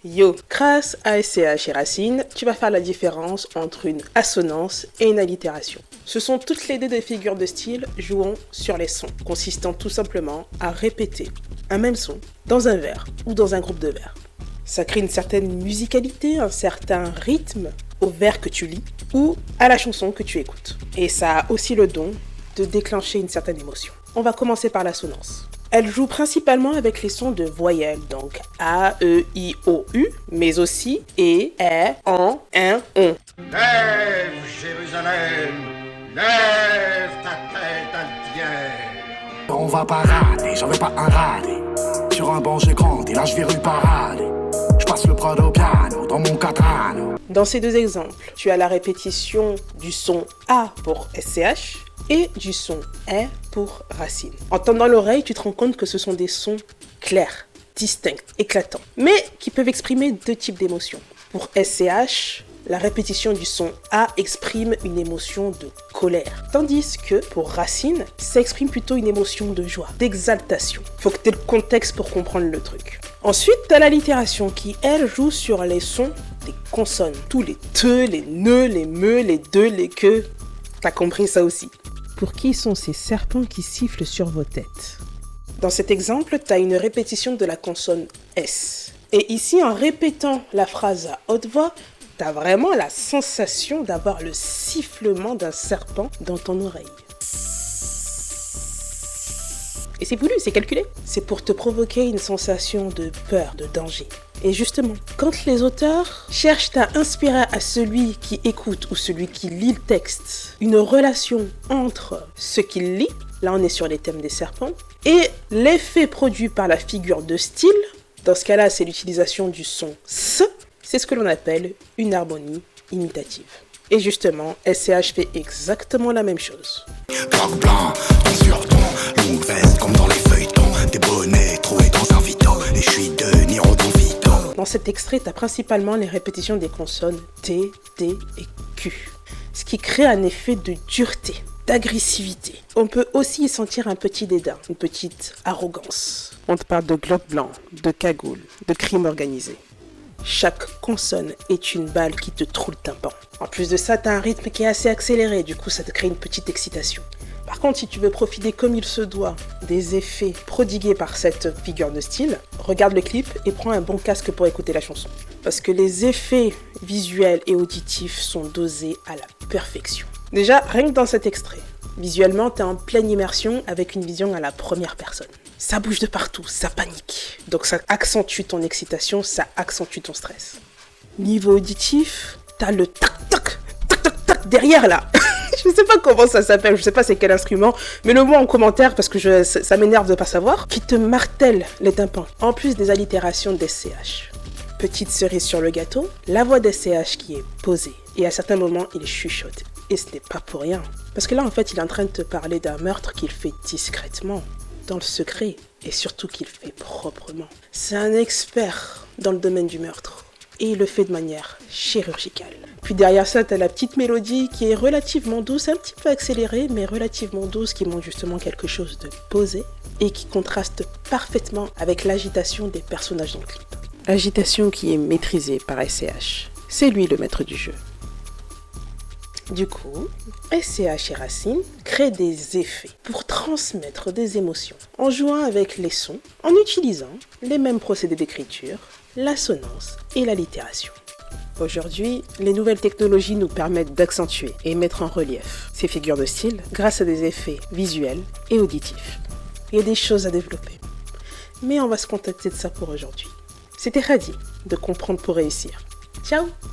Yo, grâce à SCH et Racine, tu vas faire la différence entre une assonance et une allitération. Ce sont toutes les deux des figures de style jouant sur les sons, consistant tout simplement à répéter un même son dans un vers ou dans un groupe de vers. Ça crée une certaine musicalité, un certain rythme au vers que tu lis ou à la chanson que tu écoutes. Et ça a aussi le don de déclencher une certaine émotion. On va commencer par l'assonance. Elle joue principalement avec les sons de voyelles, donc A, E, I, O, U, mais aussi E, E, En, Un, On. Lève, Jérusalem, lève ta tête altière. On va parader, j'en veux pas un radé. Sur un banc j'ai grandi, là je vais rue parader. Je passe le prod au piano, dans mon Catrano. Dans ces deux exemples, tu as la répétition du son A pour SCH et du son E pour Racine. En tendant l'oreille, tu te rends compte que ce sont des sons clairs, distincts, éclatants, mais qui peuvent exprimer deux types d'émotions. Pour SCH, la répétition du son A exprime une émotion de colère, tandis que pour Racine, ça exprime plutôt une émotion de joie, d'exaltation. Faut que tu aies le contexte pour comprendre le truc. Ensuite, tu as l'allitération qui, elle, joue sur les sons des consonnes. Tous les te, les ne, les me, les de, les que. T'as compris ça aussi. Pour qui sont ces serpents qui sifflent sur vos têtes? Dans cet exemple, tu as une répétition de la consonne S. Et ici, en répétant la phrase à haute voix, tu as vraiment la sensation d'avoir le sifflement d'un serpent dans ton oreille. Et c'est voulu, c'est calculé. C'est pour te provoquer une sensation de peur, de danger. Et justement, quand les auteurs cherchent à inspirer à celui qui écoute ou celui qui lit le texte une relation entre ce qu'il lit, là on est sur les thèmes des serpents, et l'effet produit par la figure de style, dans ce cas-là c'est l'utilisation du son S, c'est ce que l'on appelle une harmonie imitative. Et justement, SCH fait exactement la même chose. Bloc blanc, ton sur ton, longue veste comme dans les feuilletons. Des bonnets trouvés dans un vito, et je suis de Niro Don Vito. Dans cet extrait, tu as principalement les répétitions des consonnes T, T et Q, ce qui crée un effet de dureté, d'agressivité. On peut aussi y sentir un petit dédain, une petite arrogance. On te parle de glock blanc, de cagoule, de crime organisé. Chaque consonne est une balle qui te troue le tympan. En plus de ça, tu as un rythme qui est assez accéléré, du coup ça te crée une petite excitation. Par contre, si tu veux profiter comme il se doit des effets prodigués par cette figure de style, regarde le clip et prends un bon casque pour écouter la chanson. Parce que les effets visuels et auditifs sont dosés à la perfection. Déjà, rien que dans cet extrait, visuellement, tu es en pleine immersion avec une vision à la première personne. Ça bouge de partout, ça panique. Donc ça accentue ton excitation, ça accentue ton stress. Niveau auditif, t'as le tac tac tac tac tac derrière là. Je sais pas comment ça s'appelle, je sais pas c'est quel instrument, mais le mot en commentaire parce que ça m'énerve de pas savoir, qui te martèle les tympans. En plus des allitérations d'SCH. Petite cerise sur le gâteau, la voix d'SCH qui est posée. Et à certains moments, il chuchote. Et ce n'est pas pour rien. Parce que là, en fait, il est en train de te parler d'un meurtre qu'il fait discrètement, dans le secret, et surtout qu'il fait proprement. C'est un expert dans le domaine du meurtre, et il le fait de manière chirurgicale. Puis derrière ça, t'as la petite mélodie qui est relativement douce, un petit peu accélérée, mais relativement douce, qui montre justement quelque chose de posé, et qui contraste parfaitement avec l'agitation des personnages dans le clip. Agitation qui est maîtrisée par SCH. C'est lui le maître du jeu. Du coup, SCH et Racine créent des effets pour transmettre des émotions en jouant avec les sons, en utilisant les mêmes procédés d'écriture, l'assonance et l'allitération. Aujourd'hui, les nouvelles technologies nous permettent d'accentuer et mettre en relief ces figures de style grâce à des effets visuels et auditifs. Il y a des choses à développer, mais on va se contenter de ça pour aujourd'hui. C'était Hadi de Comprendre pour réussir. Ciao!